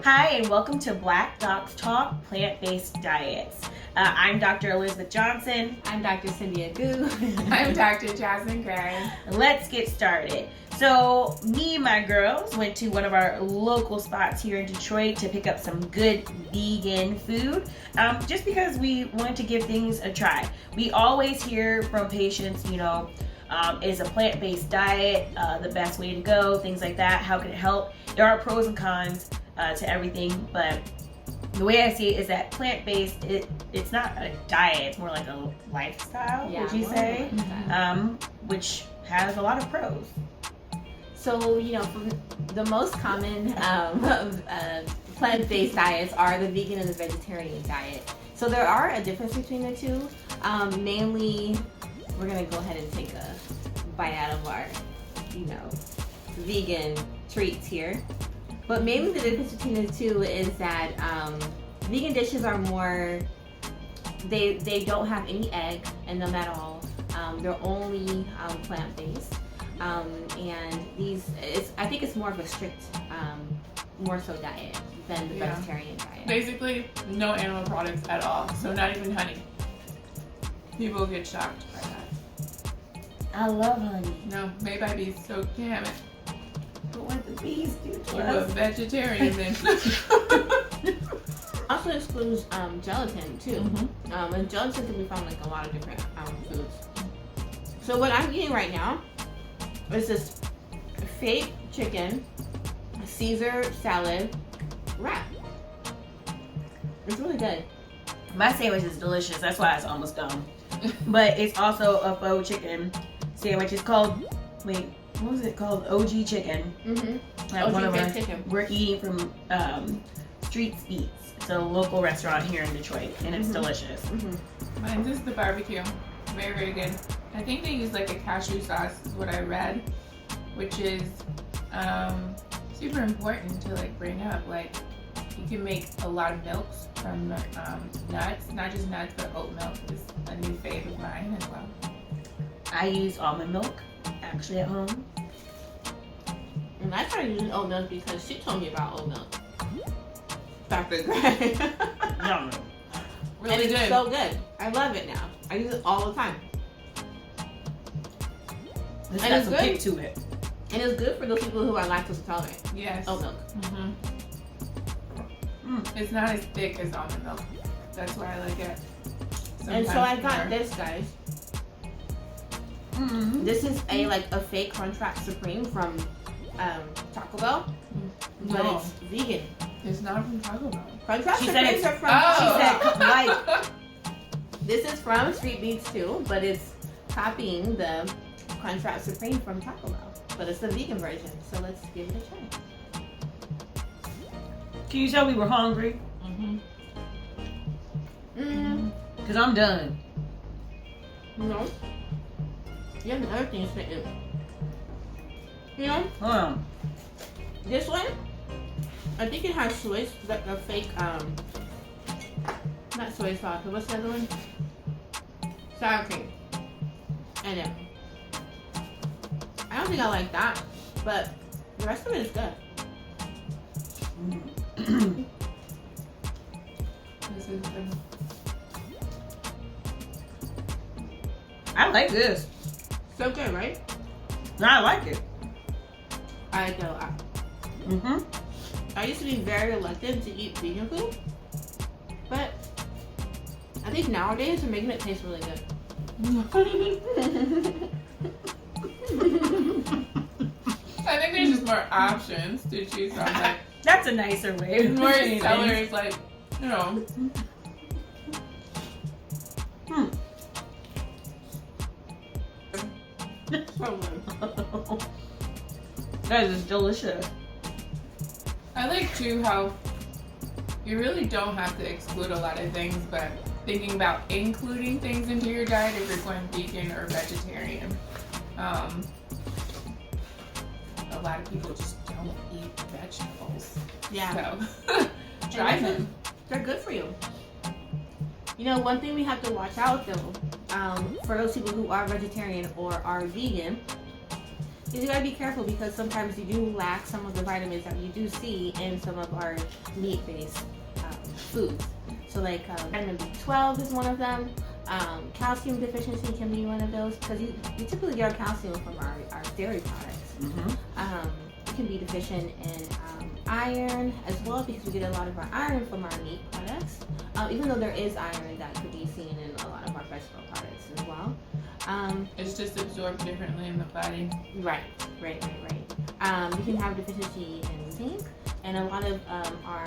Hi, and welcome to Black Docs Talk Plant-Based Diets. I'm Dr. Elizabeth Johnson. I'm Dr. Cynthia Gu. I'm Dr. Jasmine Gray. Let's get started. So, me and my girls went to one of our local spots here in Detroit to pick up some good vegan food, just because we wanted to give things a try. We always hear from patients, is a plant-based diet the best way to go, things like that? How can it help? There are pros and cons to everything, but the way I see it is that plant-based, it's not a diet, it's more like a lifestyle, would you say? Which has a lot of pros. So, from the most common plant-based diets are the vegan and the vegetarian diet. So there are a difference between the two. Mainly, we're going to go ahead and take a bite out of our, vegan treats here. But mainly the difference between the two is that vegan dishes are more, they don't have any egg in them at all. They're only plant-based. And I think it's more of a strict, more so diet than the vegetarian diet. Basically, no animal products at all. So not even honey. People get shocked by that. I love honey. No, made by bees, so can't have it. But what the bees do to You're a us? vegetarian then. Also excludes gelatin too. Mm-hmm. And gelatin can be found in a lot of different foods. So what I'm eating right now is this fake chicken Caesar salad wrap. It's really good. My sandwich is delicious, that's why it's almost done. But it's also a faux chicken sandwich. It's called, what was it called? OG chicken. OG One of our, chicken. we're eating from Street Eats. It's a local restaurant here in Detroit, and it's delicious. Mine is the barbecue. Very, very good. I think they use like a cashew sauce is what I read, which is super important to like bring up. Like you can make a lot of milks from nuts, not just nuts, but oat milk is a new fave of mine as well. I use almond milk actually at home. And I started using oat milk because she told me about oat milk. Dr. Gray. Yum. Really and it's good. so good. I love it now. I use it all the time. It's And got it's some good. kick to it. And it's good for those people who are lactose intolerant. Yes. Oat milk. It's not as thick as almond milk. That's why I like it. And so I got this, guys. This is a fake Crunchwrap Supreme from Taco Bell, but No. it's vegan. It's not from Taco Bell. Crunchwrap She said Supremes it's- are from. Oh. She said, like, This is from Street Beats too, but it's copying the Crunchwrap Supreme from Taco Bell, but it's the vegan version. So let's give it a try. can you tell we were hungry? Because I'm done. No. You have another thing to say. This one, I think it has soy, like a fake, not soy sauce, but what's the other one? Sour cream. And it. I don't think I like that, but the rest of it is good. This is good. I like this. So good, right? I like it. I like it a lot. I used to be very reluctant to eat vegan food, but I think nowadays they're making it taste really good. I think there's just more options to choose from. Like That's a nicer way. of more saying sellers, like So good. That is delicious. I like too how you really don't have to exclude a lot of things, but thinking about including things into your diet if you're going vegan or vegetarian. A lot of people just don't eat vegetables. Yeah. So try them. They're good for you. One thing we have to watch out though, for those people who are vegetarian or are vegan, You gotta be careful because sometimes you do lack some of the vitamins that you do see in some of our meat-based foods. So like vitamin B12 is one of them. Calcium deficiency can be one of those because you typically get our calcium from our dairy products. We can be deficient in iron as well because we get a lot of our iron from our meat products. Even though there is iron that could be seen in a lot of our vegetable products as well. It's just absorbed differently in the body. Right. We can have deficiency in zinc and a lot of our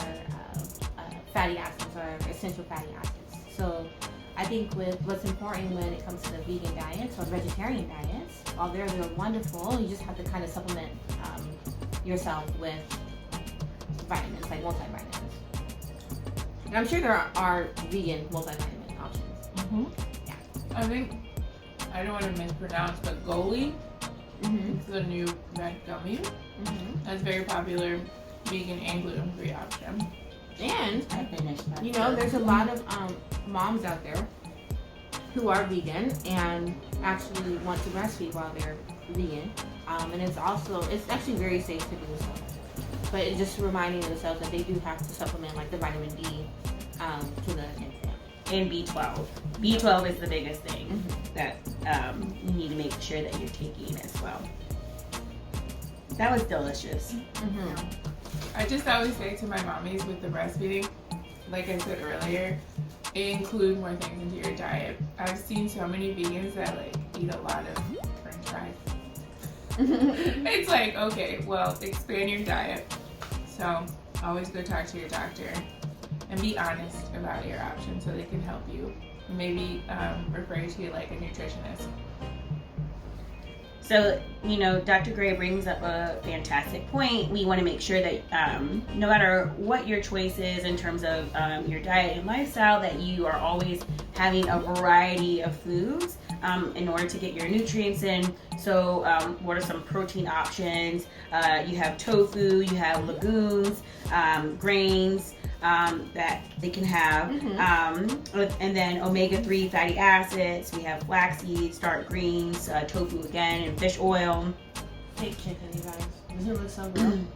fatty acids are essential fatty acids. So I think with what's important when it comes to vegan diets or vegetarian diets, while they're wonderful, you just have to kind of supplement yourself with vitamins, like multivitamins. And I'm sure there are vegan multivitamin options. Yeah. I think, I don't want to mispronounce, but Goli, it's the new red gummy. That's very popular vegan and gluten-free option. And I finished that. you know, there's a lot of moms out there who are vegan and actually want to breastfeed while they're vegan. And it's actually very safe to do so. But it's just reminding themselves that they do have to supplement like the vitamin D to the infant. And B12. B12 is the biggest thing that you need to make sure that you're taking as well. That was delicious. I just always say to my mommies with the breastfeeding, like I said earlier, include more things into your diet. I've seen so many vegans that like eat a lot of French fries. It's like, okay, well, expand your diet. So always go talk to your doctor and be honest about your options so they can help you. Maybe refer you to like a nutritionist. So, you know, Dr. Gray brings up a fantastic point. We want to make sure that no matter what your choice is in terms of your diet and lifestyle, that you are always having a variety of foods in order to get your nutrients in. So, what are some protein options? You have tofu, you have legumes, grains, that they can have, and then omega-3 fatty acids. We have flaxseed, dark greens, tofu again, and fish oil. Fake chicken, you guys. Does it look so good?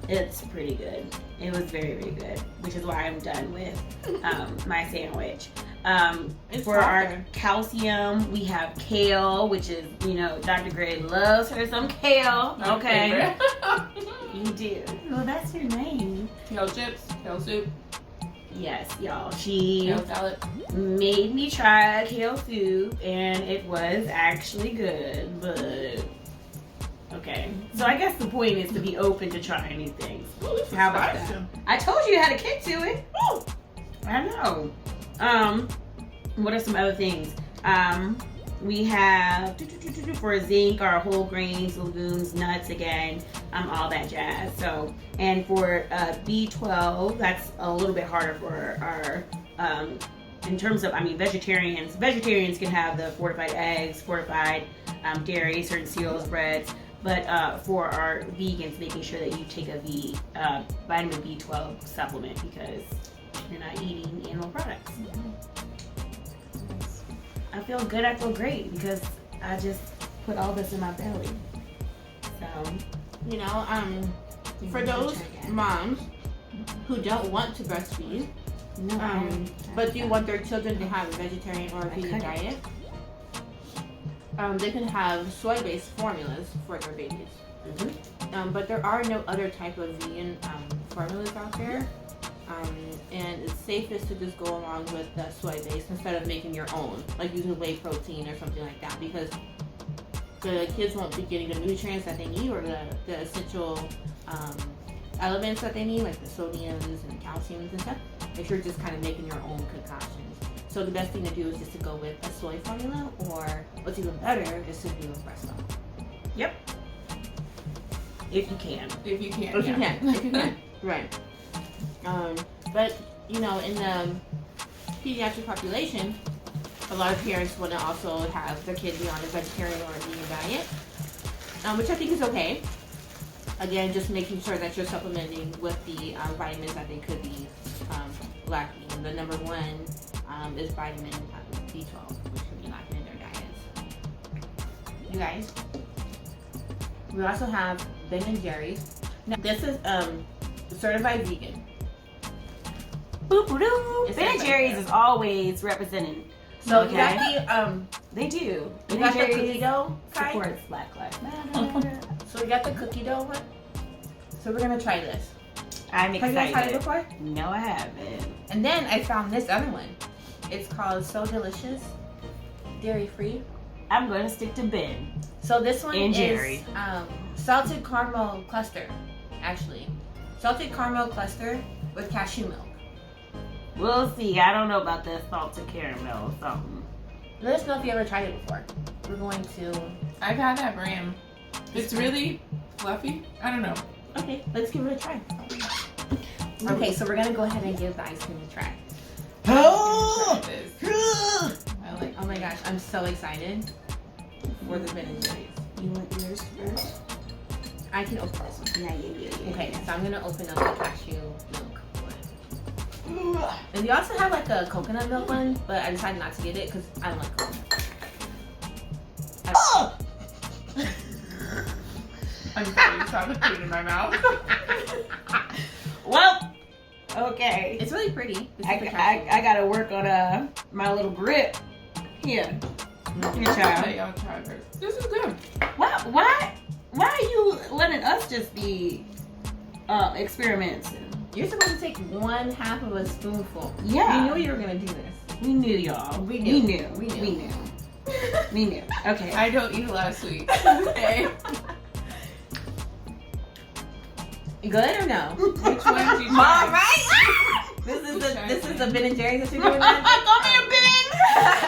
It's pretty good. It was very, very good, which is why I'm done with my sandwich. For our calcium, we have kale, which is, you know, Dr. Gray loves her some kale. Okay. You do. Well, that's her name. Kale chips, kale soup. Yes, y'all. She Kale salad. made me try kale soup, and it was actually good, but okay. So I guess the point is to be open to trying new things. How about that? I told you had a kick to it. Oh, I know. What are some other things? We have for zinc, our whole grains, legumes, nuts again, all that jazz. So, and for B12, that's a little bit harder for our in terms of, I mean, vegetarians. Vegetarians can have the fortified eggs, fortified dairy, certain cereals, breads. But for our vegans, making sure that you take a vitamin B12 supplement because you're not eating animal products. I feel good, I feel great because I just put all this in my belly. So, you know, for those moms who don't want to breastfeed, but do want their children to have a vegetarian or a vegan diet, they can have soy-based formulas for their babies. But there are no other type of vegan formulas out there. And it's safest to just go along with the soy base instead of making your own, like using whey protein or something like that, because the kids won't be getting the nutrients that they need or the essential elements that they need, like the sodiums and calciums and stuff, if you're just kind of making your own concoctions. So the best thing to do is just to go with a soy formula, or what's even better is to do a breast milk. Yep. If you can. If you can. If you can. Right. But, you know, in the pediatric population, a lot of parents want to also have their kid be on a vegetarian or a vegan diet, which I think is okay. Again, just making sure that you're supplementing with the vitamins that they could be lacking. The number one is vitamin B12, which could be lacking in their diets. You guys? We also have Ben and Jerry's. Now, this is certified vegan. Boop-a-doo. It's Ben and like Jerry's that. is always representing. So Okay. you got They do. the Ben and cookie Jerry's dough kind. supports Black Lives Matter. So we got the cookie dough one. So we're gonna try this. I'm Have you guys tried it excited. before? No, I haven't. And then I found this other one. It's called So Delicious, dairy free. I'm going to stick to Ben. So this one And is Jerry. salted caramel cluster, actually. Salted caramel cluster with cashew milk. We'll see. I don't know about the salted caramel or something. Let us know if you ever tried it before. We're going to... I've had that brand. It's really fluffy. I don't know. Okay, let's give it a try. Okay, so we're going to go ahead and give the ice cream a try. Try this. I like. Oh my gosh, I'm so excited for the Ben and Jerry's. You want yours first? I can open this one. Yeah. Okay, so I'm gonna open up the cashew milk one. And they also have like a coconut milk one, but I decided not to get it because I don't like coconut. I'm sorry. Stop putting it in my mouth. Well, okay. It's really pretty. It's super I gotta work on my little grip. Here. Here, child. Okay, I'll try first. This is good. Why are you letting us just be experimenting? You're supposed to take 1/2 of a spoonful. Yeah. You knew you were gonna do this. We knew, y'all. We knew. We knew. Okay. I don't eat a lot of sweets. Okay. Good or no? Which one did you All try? right. This is the Ben and Jerry's that you're doing. That? Come here, Ben.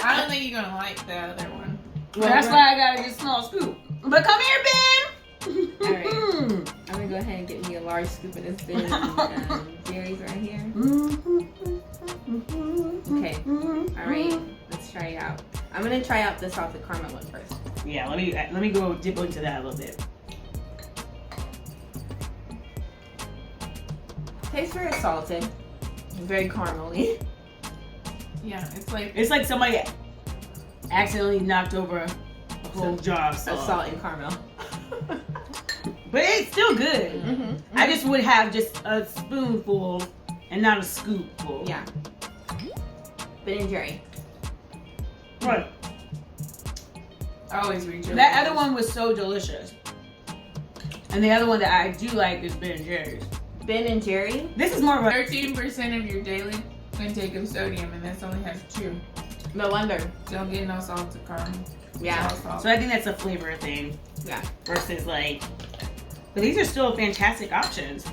I don't think you're gonna like the other one. That's why I gotta get a small scoop. But come here, Ben. All right. I'm gonna go ahead and get me a large scoop of this Ben and Jerry's right here. Okay. All right. Let's try it out. I'm gonna try out the salted caramel one first. Yeah, let me go dip into that a little bit. Tastes very salted. Very caramely. Yeah, it's It's like somebody accidentally knocked over a whole jar of salt. Salt and caramel. But it's still good. Mm-hmm. I just would have just a spoonful and not a scoopful. Yeah. Ben and Jerry. Right. I always reach over. That other one was so delicious. And the other one that I do like is Ben and Jerry's. Ben and Jerry. This is more of a 13% of your daily intake of sodium, and this only has 2. No wonder. Don't get no salted caramel. Yeah. No salt. so I think that's a flavor thing Yeah. versus like. But these are still fantastic options.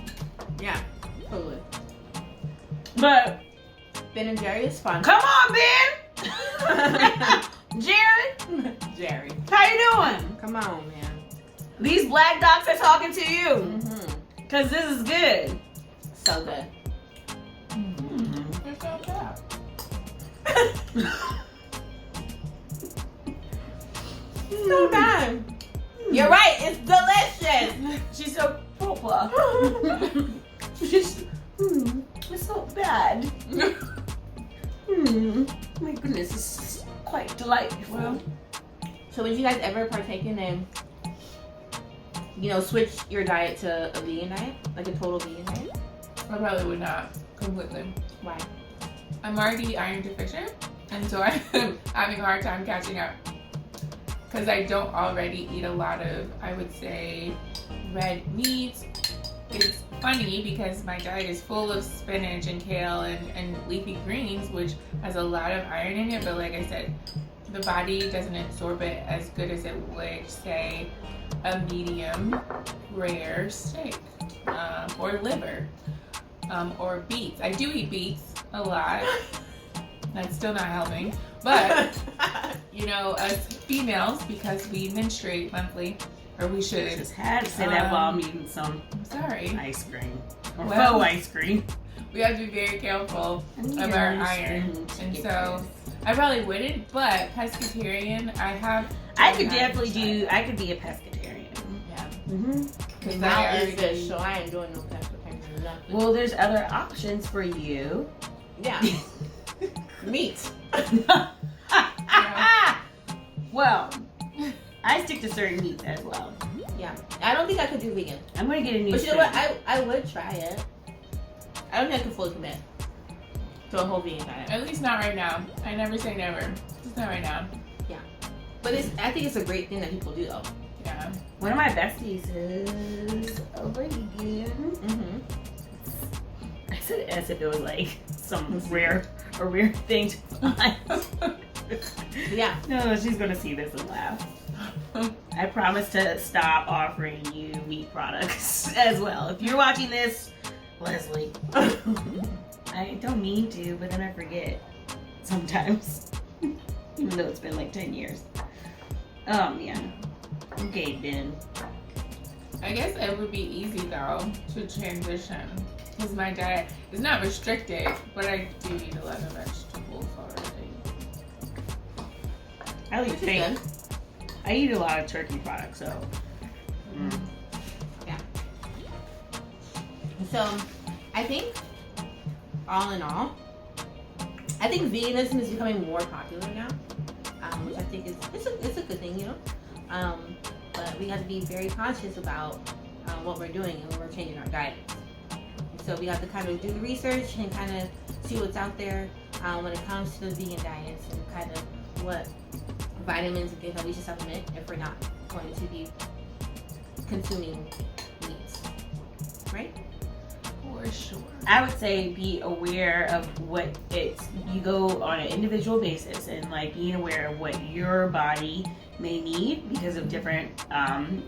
Yeah. Totally. But Ben and Jerry is fun. come on, Ben. Jerry, Jerry. how you doing? Come on, man. These black docs are talking to you. Mm-hmm. Cause this is good. So good. It's not bad. So bad. You're right. It's delicious. She's so proper. She's it's so bad. My goodness, it's quite delightful. So would you guys ever partake in switch your diet to a vegan diet? Like a total vegan diet? I probably would not completely. Why? I'm already iron deficient, and so I'm having a hard time catching up. Because I don't already eat a lot of, I would say, red meats. It's funny because my diet is full of spinach and kale and leafy greens, which has a lot of iron in it, but like I said, the body doesn't absorb it as good as it would, say, a medium rare steak or liver or beets. I do eat beets a lot. That's still not helping. But, us females, because we menstruate monthly, or we should. Just had to say that while I'm eating some I'm sorry. ice cream. Or Well- faux ice cream. We have to be very careful of our iron. And so, I probably wouldn't, but pescatarian, I could definitely I could be a pescatarian. Yeah. Mm-hmm. Because now is fish, so I ain't doing no pescatarian. Nothing. Well, there's other options for you. Yeah. Meat. Well, I stick to certain meats as well. Yeah, I don't think I could do vegan. I'm gonna get a new. But you know what? I would try it. I don't think I could fully commit to a whole vegan diet. At least not right now. I never say never. Just not right now. But I think it's a great thing that people do though. Yeah. One of my besties is a vegan. Mm-hmm. I said it as if it was like some rare thing to find. Yeah. No, she's gonna see this and laugh. I promise to stop offering you meat products as well. If you're watching this, Leslie, I don't mean to, but then I forget sometimes, even though it's been like 10 years. Oh man. Okay, then. I guess it would be easy though to transition because my diet is not restricted, but I do eat a lot of vegetables already. I Which like is steak. good. I eat a lot of turkey products, so. Yeah. So, I think, all in all, I think veganism is becoming more popular now, which I think is it's a good thing, you know. But we have to be very conscious about what we're doing and when we're changing our diet. So we have to kind of do the research and kind of see what's out there when it comes to the vegan diets and kind of what vitamins and things that we should supplement if we're not going to be consuming meats, right? For sure. I would say be aware of what you go on an individual basis and like being aware of what your body may need because of different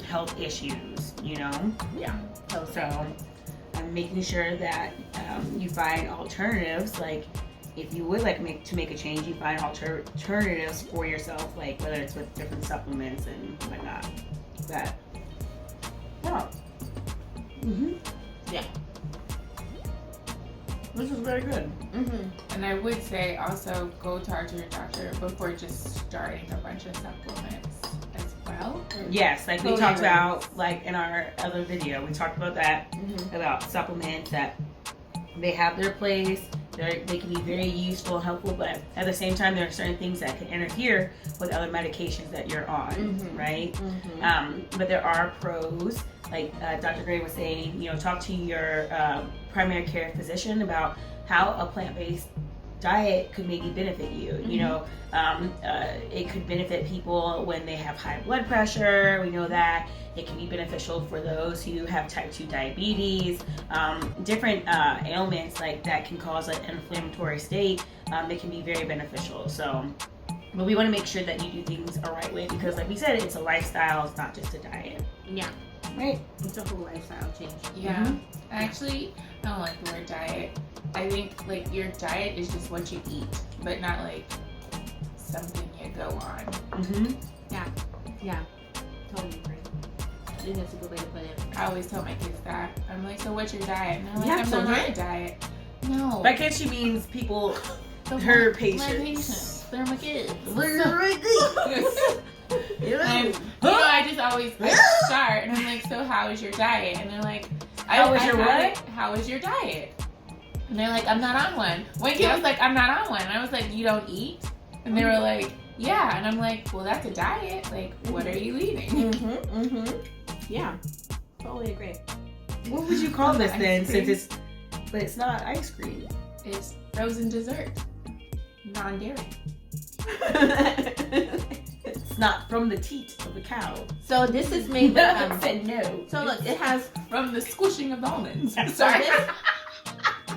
health issues, you know? Yeah. So I'm making sure that you find alternatives, like if you would like to make a change, you find alternatives for yourself, like whether it's with different supplements and whatnot. That. Oh. Mm-hmm. Yeah. This is very good. Mm-hmm. And I would say also go talk to your doctor before just starting a bunch of supplements as well. Yes, like we Totally talked agree. about, like in our other video, we talked about that, Mm-hmm. about supplements that they have their place. They can be very useful and helpful, but at the same time, there are certain things that can interfere with other medications that you're on, Mhm. right? Mm-hmm. But there are pros, like Dr. Gray was saying, you know, talk to your primary care physician about how a plant-based diet could maybe benefit you. You know, it could benefit people when they have high blood pressure. We know that. It can be beneficial for those who have type 2 diabetes, different ailments like that can cause an inflammatory state. They can be very beneficial. So, but we want to make sure that you do things the right way because, like we said, it's a lifestyle. It's not just a diet. Yeah. Right. It's a whole lifestyle change. Yeah. Mhm. Actually, I don't like the word diet. I think like your diet is just what you eat, but not like something you go on. Mm-hmm. Yeah. Totally agree. I think that's a good way to put it. I always tell my kids that. I'm like, so what's your diet? And they're like, Yeah, I'm so not on right. a diet. No. By kids, she means people, The her one- patients. My patients. They're my kids. And you know, I just always start and I'm like, so how is your diet? And they're like, How is your had what? it. How is your diet? And they're like, I'm not on one. One kid was like, I'm not on one. And I was like, you don't eat? And they were like, yeah. And I'm like, well, that's a diet. Like, what are you eating? Mm-hmm. Mm-hmm. Yeah. Totally agree. What would you call this Ice then? cream. Since it's not ice cream. It's frozen dessert, non-dairy. It's not from the teat of the cow. So this is made with I said no. so look, it has From the squishing of the almonds. I'm so sorry.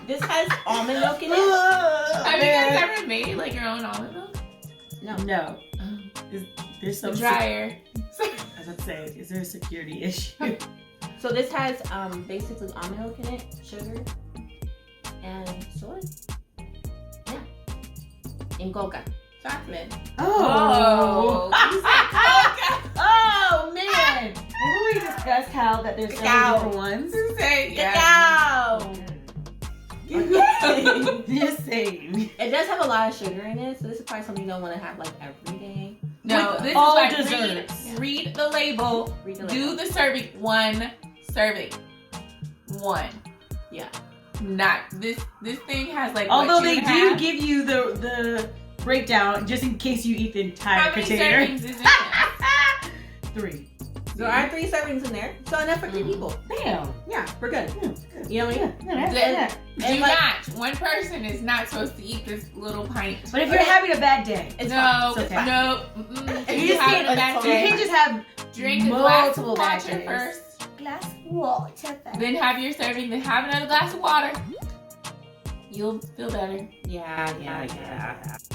this has almond milk in it. Have you guys ever made like your own almond milk? No. No. There's The some dryer. As I say, is there a security issue? So this has basically almond milk in it, sugar, and soy. Yeah. And coca. Chocolate. Oh. Oh. Oh man. Remember we discussed how that there's so many Cacao. different ones? Say, Cacao. Just saying. It does have a lot of sugar in it, so this is probably something you don't want to have like every day. No, With this all is like desserts. read the label. Read the Do label. the serving. One serving. One. Yeah. Not this. This thing has like. Although what they you do have. give you the breakdown just in case you eat the entire How many container. servings is in it? 3. There are 3 servings in there, so enough for 3 people. Damn. Yeah, we're good. Yeah. You know what I mean? Yeah. Do not. One person is not supposed to eat this little pint. But if you're having a bad day, No, It's okay. no. you You just having a can't, bad you day. can't just have Drink a glass of multiple bad water days. first. Glass of water. Then have your serving. Then have another glass of water. You'll feel better. Yeah.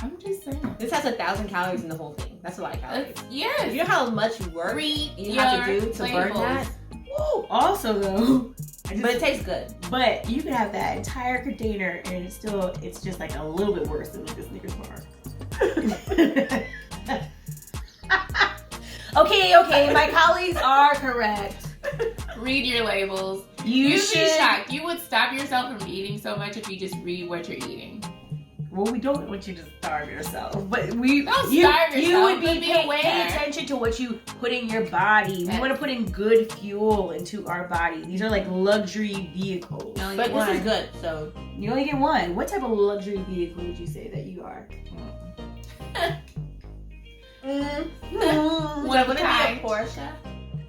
I'm just saying. This has 1,000 calories in the whole thing. That's a lot of calories. Yes. You know how much work Read you have to your do to burn labels. that? Woo! Also though, But it tastes good. but you can have that entire container and it's just like a little bit worse than like a Snickers bar. Okay, my colleagues are correct. Read your labels. You You'd should. be shocked. You would stop yourself from eating so much if you just read what you're eating. Well, we don't want you to starve yourself, but we Don't you, starve you yourself, would but be pay aware. attention to what you put in your body. We Yes. want to put in good fuel into our body. These are like luxury vehicles. You only But get this one. is good, so. You only get one. What type of luxury vehicle would you say that you are? One of a Would it be kind. a Porsche?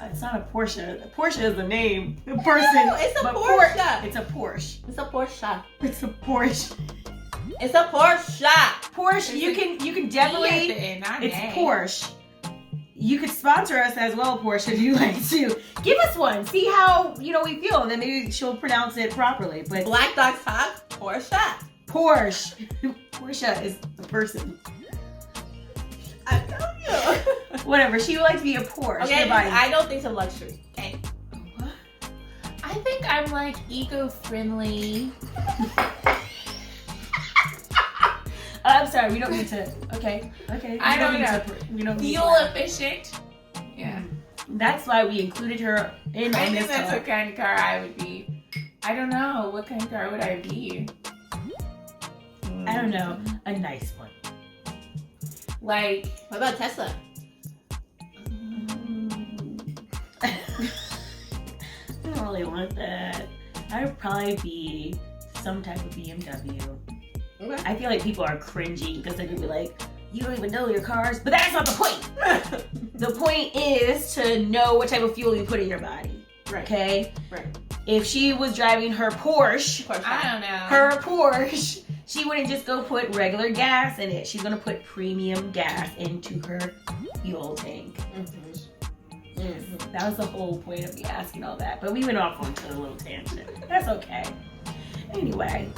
It's not a Porsche. A Porsche is the name. The person. No, it's a but Porsche. It's a Porsche. It's a Porsche. It's a Porsche. It's a Porsche. Porsche. You can definitely. It's Porsche. You could sponsor us as well, Porsche, if you like to. Give us one. See how we feel, and then maybe she'll pronounce it properly. But Black Dog Talk, Porsche. Porsche. Porsche is the person. I tell you. Whatever. She would like to be a Porsche. Okay, Your body. I don't think so luxury. Okay. What? I think I'm like eco-friendly. I'm sorry. We don't need to. Okay. I don't know. We don't need Fuel to. efficient. Yeah. That's why we included her in I on think this that's talk. what kind of car I would be. I don't know. What kind of car would I be? I don't know. A nice one. Like, What about Tesla? I don't really want that. I would probably be some type of BMW. Okay. I feel like people are cringing because they're gonna be like, you don't even know your cars. But that's not the point. The point is to know what type of fuel you put in your body. Right. Okay? Right. If she was driving her Porsche, I don't know. she wouldn't just go put regular gas in it. She's gonna put premium gas into her fuel tank. That was the whole point of me asking all that. But we went off onto a little tangent. That's okay. Anyway,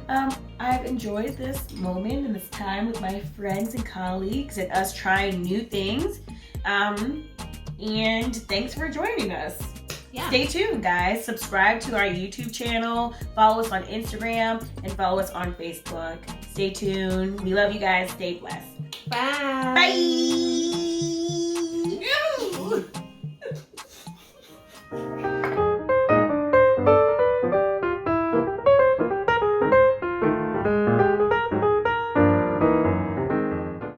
I've enjoyed this moment and this time with my friends and colleagues and us trying new things. And thanks for joining us. Yeah. Stay tuned, guys. Subscribe to our YouTube channel. Follow us on Instagram and follow us on Facebook. Stay tuned. We love you guys. Stay blessed. Bye. Bye.